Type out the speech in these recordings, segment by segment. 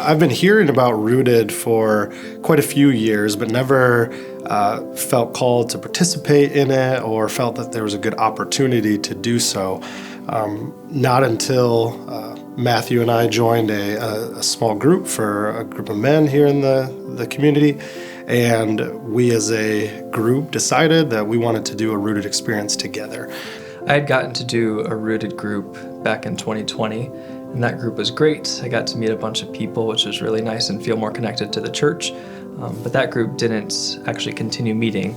I've been hearing about Rooted for quite a few years, but never felt called to participate in it or felt that there was a good opportunity to do so. Not until Matthew and I joined a small group for a group of men here in the community, and we as a group decided that we wanted to do a Rooted experience together. I had gotten to do a Rooted group back in 2020, and that group was great. I got to meet a bunch of people, which was really nice and feel more connected to the church. But that group didn't actually continue meeting.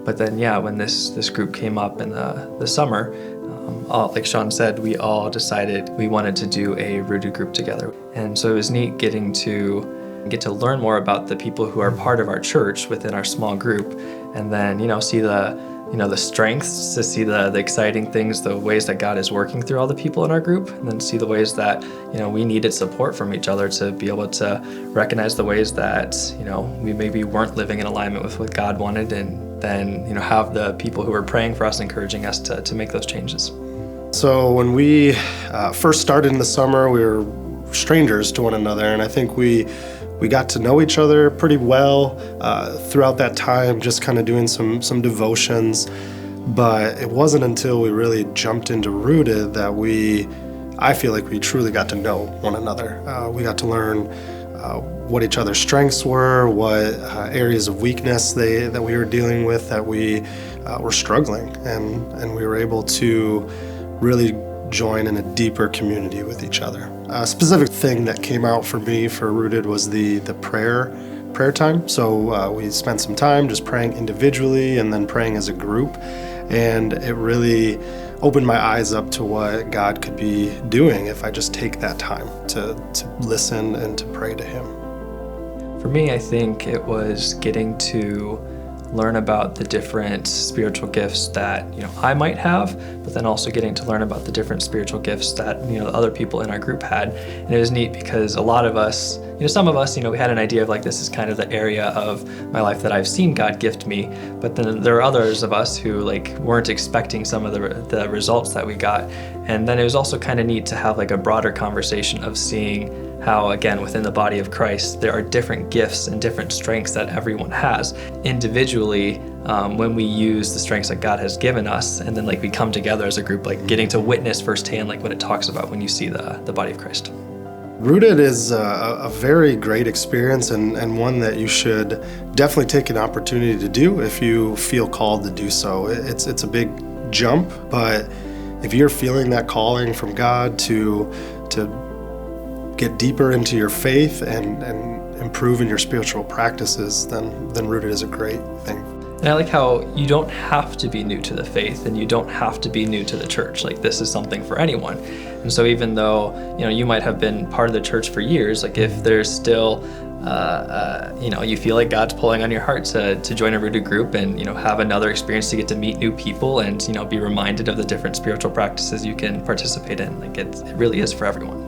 But then, when this group came up in the summer, like Shawn said, we all decided we wanted to do a Rooted group together. And so it was neat getting to get to learn more about the people who are part of our church within our small group, and then, see the strengths, to see the exciting things, the ways that God is working through all the people in our group, and then see the ways that, we needed support from each other to be able to recognize the ways that, we maybe weren't living in alignment with what God wanted, and then, have the people who were praying for us, encouraging us to make those changes. So when we first started in the summer, we were strangers to one another, and I think we got to know each other pretty well throughout that time, just kind of doing some devotions. But it wasn't until we really jumped into Rooted that I feel like we truly got to know one another. We got to learn what each other's strengths were, what areas of weakness that we were dealing with, that we were struggling, and we were able to really join in a deeper community with each other. A specific thing that came out for me for Rooted was the prayer time. So we spent some time just praying individually and then praying as a group, and it really opened my eyes up to what God could be doing if I just take that time to listen and to pray to Him. For me, I think it was getting to learn about the different spiritual gifts that I might have, but then also getting to learn about the different spiritual gifts that other people in our group had. And it was neat because a lot of us, some of us, we had an idea of like, this is kind of the area of my life that I've seen God gift me, but then there are others of us who weren't expecting some of the results that we got. And then it was also kind of neat to have a broader conversation of seeing how, again, within the body of Christ, there are different gifts and different strengths that everyone has. Individually, when we use the strengths that God has given us, and then we come together as a group, getting to witness firsthand what it talks about when you see the body of Christ. Rooted is a very great experience, and one that you should definitely take an opportunity to do if you feel called to do so. It's a big jump, but if you're feeling that calling from God to get deeper into your faith and improve in your spiritual practices, then Rooted is a great thing. And I like how you don't have to be new to the faith, and you don't have to be new to the church. This is something for anyone. And so even though, you might have been part of the church for years, if there's still, you feel like God's pulling on your heart to join a Rooted group and, have another experience to get to meet new people and, be reminded of the different spiritual practices you can participate in. It really is for everyone.